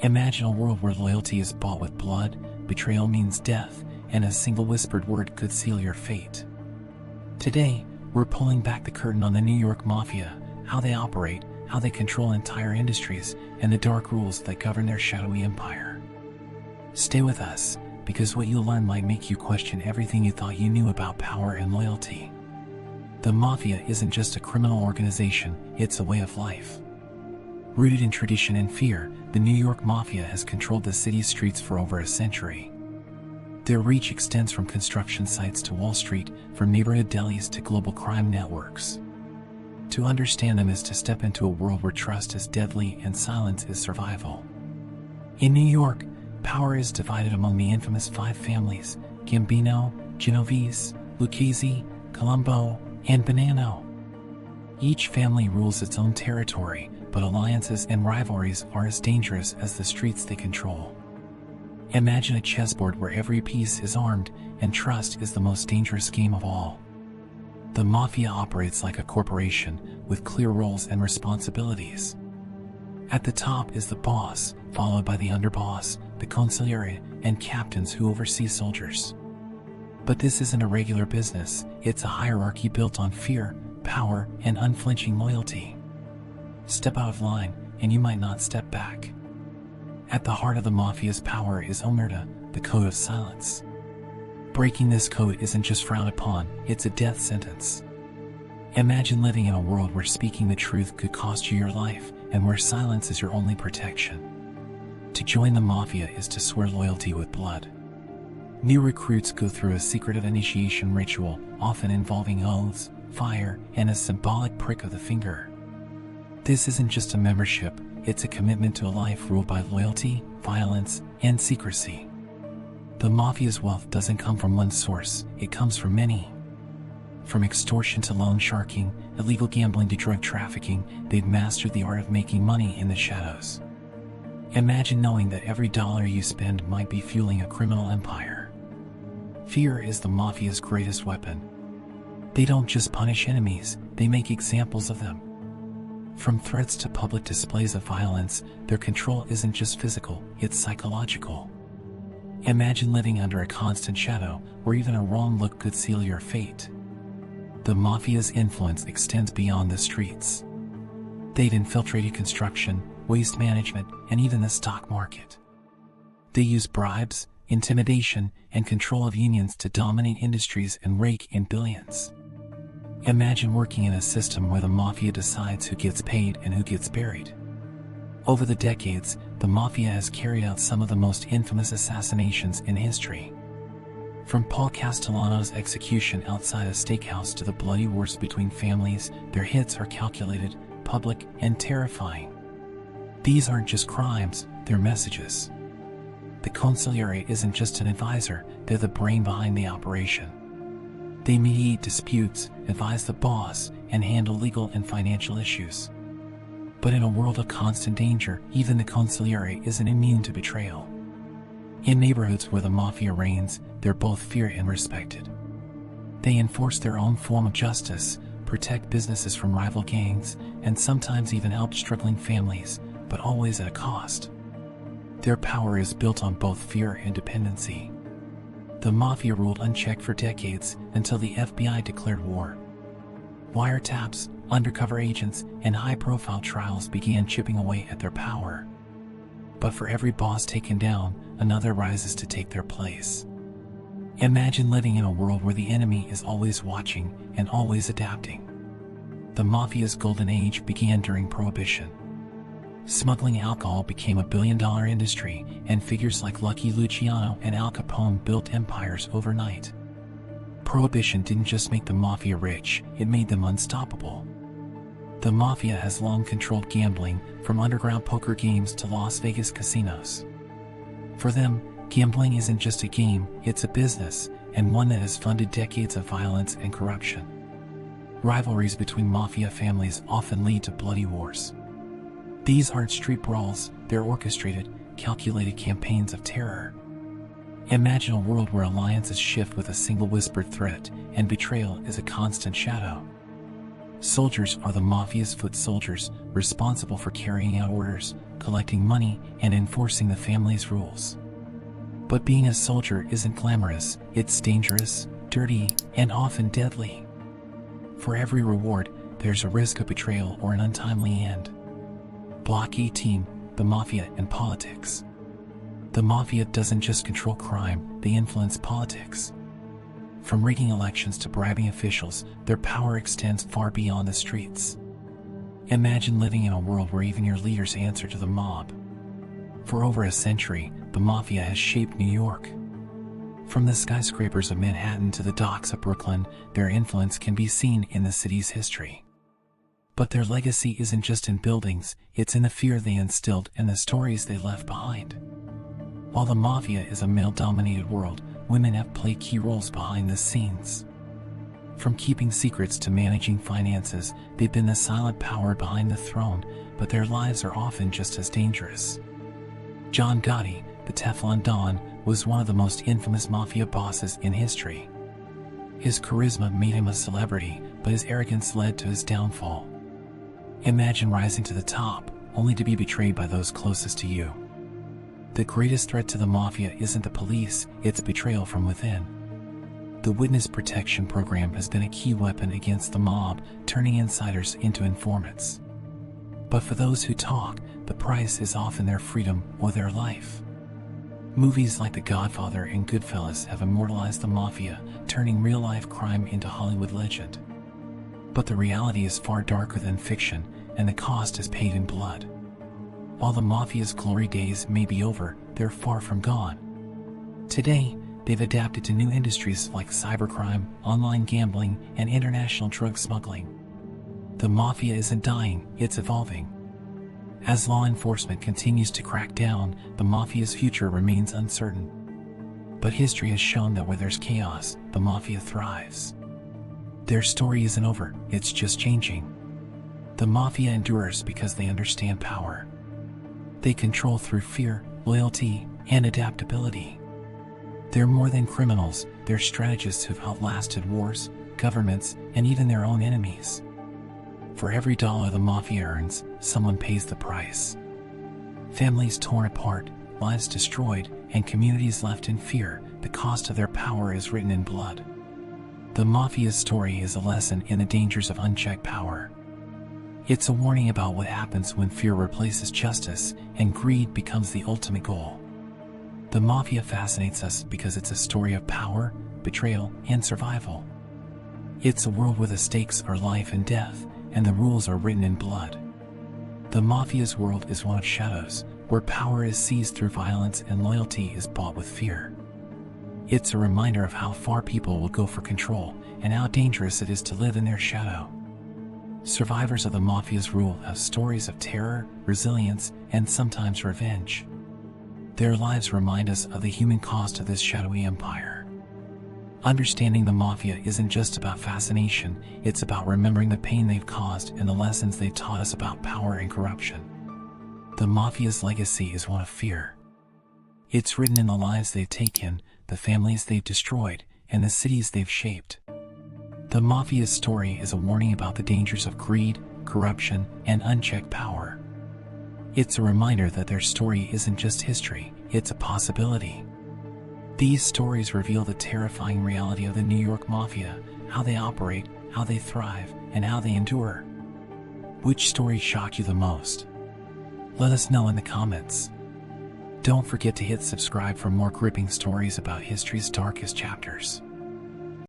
Imagine a world where loyalty is bought with blood, betrayal means death, and a single whispered word could seal your fate. Today, we're pulling back the curtain on the New York Mafia, how they operate, how they control entire industries, and the dark rules that govern their shadowy empire. Stay with us, because what you'll learn might make you question everything you thought you knew about power and loyalty. The Mafia isn't just a criminal organization, it's a way of life. Rooted in tradition and fear, the New York Mafia has controlled the city's streets for over a century. Their reach extends from construction sites to Wall Street, from neighborhood delis to global crime networks. To understand them is to step into a world where trust is deadly and silence is survival. In New York, power is divided among the infamous 5 families: Gambino, Genovese, Lucchese, Colombo, and Bonanno. Each family rules its own territory, but alliances and rivalries are as dangerous as the streets they control. Imagine a chessboard where every piece is armed, and trust is the most dangerous game of all. The Mafia operates like a corporation, with clear roles and responsibilities. At the top is the boss, followed by the underboss, the consigliere, and captains who oversee soldiers. But this isn't a regular business, it's a hierarchy built on fear, power, and unflinching loyalty. Step out of line, and you might not step back. At the heart of the Mafia's power is omerta, the code of silence. Breaking this code isn't just frowned upon, it's a death sentence. Imagine living in a world where speaking the truth could cost you your life, and where silence is your only protection. To join the Mafia is to swear loyalty with blood. New recruits go through a secretive initiation ritual, often involving oaths, fire, and a symbolic prick of the finger. This isn't just a membership, it's a commitment to a life ruled by loyalty, violence, and secrecy. The Mafia's wealth doesn't come from one source, it comes from many. From extortion to loan sharking, illegal gambling to drug trafficking, they've mastered the art of making money in the shadows. Imagine knowing that every dollar you spend might be fueling a criminal empire. Fear is the Mafia's greatest weapon. They don't just punish enemies, they make examples of them. From threats to public displays of violence, their control isn't just physical, it's psychological. Imagine living under a constant shadow, where even a wrong look could seal your fate. The Mafia's influence extends beyond the streets. They've infiltrated construction, waste management, and even the stock market. They use bribes, intimidation, and control of unions to dominate industries and rake in billions. Imagine working in a system where the Mafia decides who gets paid and who gets buried. Over the decades, the Mafia has carried out some of the most infamous assassinations in history. From Paul Castellano's execution outside a steakhouse to the bloody wars between families, their hits are calculated, public, and terrifying. These aren't just crimes, they're messages. The consigliere isn't just an advisor, they're the brain behind the operation. They mediate disputes, advise the boss, and handle legal and financial issues. But in a world of constant danger, even the consigliere isn't immune to betrayal. In neighborhoods where the Mafia reigns, they're both feared and respected. They enforce their own form of justice, protect businesses from rival gangs, and sometimes even help struggling families, but always at a cost. Their power is built on both fear and dependency. The Mafia ruled unchecked for decades until the FBI declared war. Wiretaps, undercover agents, and high-profile trials began chipping away at their power. But for every boss taken down, another rises to take their place. Imagine living in a world where the enemy is always watching and always adapting. The Mafia's golden age began during Prohibition. Smuggling alcohol became a billion-dollar industry, and figures like Lucky Luciano and Al Capone built empires overnight. Prohibition didn't just make the Mafia rich, it made them unstoppable. The Mafia has long controlled gambling, from underground poker games to Las Vegas casinos. For them, gambling isn't just a game, it's a business, and one that has funded decades of violence and corruption. Rivalries between Mafia families often lead to bloody wars. These aren't street brawls, they're orchestrated, calculated campaigns of terror. Imagine a world where alliances shift with a single whispered threat, and betrayal is a constant shadow. Soldiers are the mafia's foot soldiers, responsible for carrying out orders, collecting money, and enforcing the family's rules. But being a soldier isn't glamorous, it's dangerous, dirty, and often deadly. For every reward, there's a risk of betrayal or an untimely end. Block 18, the Mafia and Politics. The Mafia doesn't just control crime, they influence politics. From rigging elections to bribing officials, their power extends far beyond the streets. Imagine living in a world where even your leaders answer to the mob. For over a century, the Mafia has shaped New York. From the skyscrapers of Manhattan to the docks of Brooklyn, their influence can be seen in the city's history. But their legacy isn't just in buildings, it's in the fear they instilled and the stories they left behind. While the Mafia is a male-dominated world, women have played key roles behind the scenes. From keeping secrets to managing finances, they've been the silent power behind the throne, but their lives are often just as dangerous. John Gotti, the Teflon Don, was one of the most infamous mafia bosses in history. His charisma made him a celebrity, but his arrogance led to his downfall. Imagine rising to the top, only to be betrayed by those closest to you. The greatest threat to the Mafia isn't the police, it's betrayal from within. The Witness Protection Program has been a key weapon against the mob, turning insiders into informants. But for those who talk, the price is often their freedom or their life. Movies like The Godfather and Goodfellas have immortalized the Mafia, turning real-life crime into Hollywood legend. But the reality is far darker than fiction, and the cost is paid in blood. While the Mafia's glory days may be over, they're far from gone. Today, they've adapted to new industries like cybercrime, online gambling, and international drug smuggling. The Mafia isn't dying, it's evolving. As law enforcement continues to crack down, the Mafia's future remains uncertain. But history has shown that where there's chaos, the Mafia thrives. Their story isn't over, it's just changing. The Mafia endures because they understand power. They control through fear, loyalty, and adaptability. They're more than criminals, they're strategists who've outlasted wars, governments, and even their own enemies. For every dollar the Mafia earns, someone pays the price. Families torn apart, lives destroyed, and communities left in fear, the cost of their power is written in blood. The Mafia's story is a lesson in the dangers of unchecked power. It's a warning about what happens when fear replaces justice and greed becomes the ultimate goal. The Mafia fascinates us because it's a story of power, betrayal, and survival. It's a world where the stakes are life and death, and the rules are written in blood. The Mafia's world is one of shadows, where power is seized through violence and loyalty is bought with fear. It's a reminder of how far people will go for control, and how dangerous it is to live in their shadow. Survivors of the Mafia's rule have stories of terror, resilience, and sometimes revenge. Their lives remind us of the human cost of this shadowy empire. Understanding the Mafia isn't just about fascination, it's about remembering the pain they've caused and the lessons they've taught us about power and corruption. The Mafia's legacy is one of fear. It's written in the lives they've taken, the families they've destroyed, and the cities they've shaped. The Mafia's story is a warning about the dangers of greed, corruption, and unchecked power. It's a reminder that their story isn't just history, it's a possibility. These stories reveal the terrifying reality of the New York Mafia, how they operate, how they thrive, and how they endure. Which story shocked you the most? Let us know in the comments. Don't forget to hit subscribe for more gripping stories about history's darkest chapters.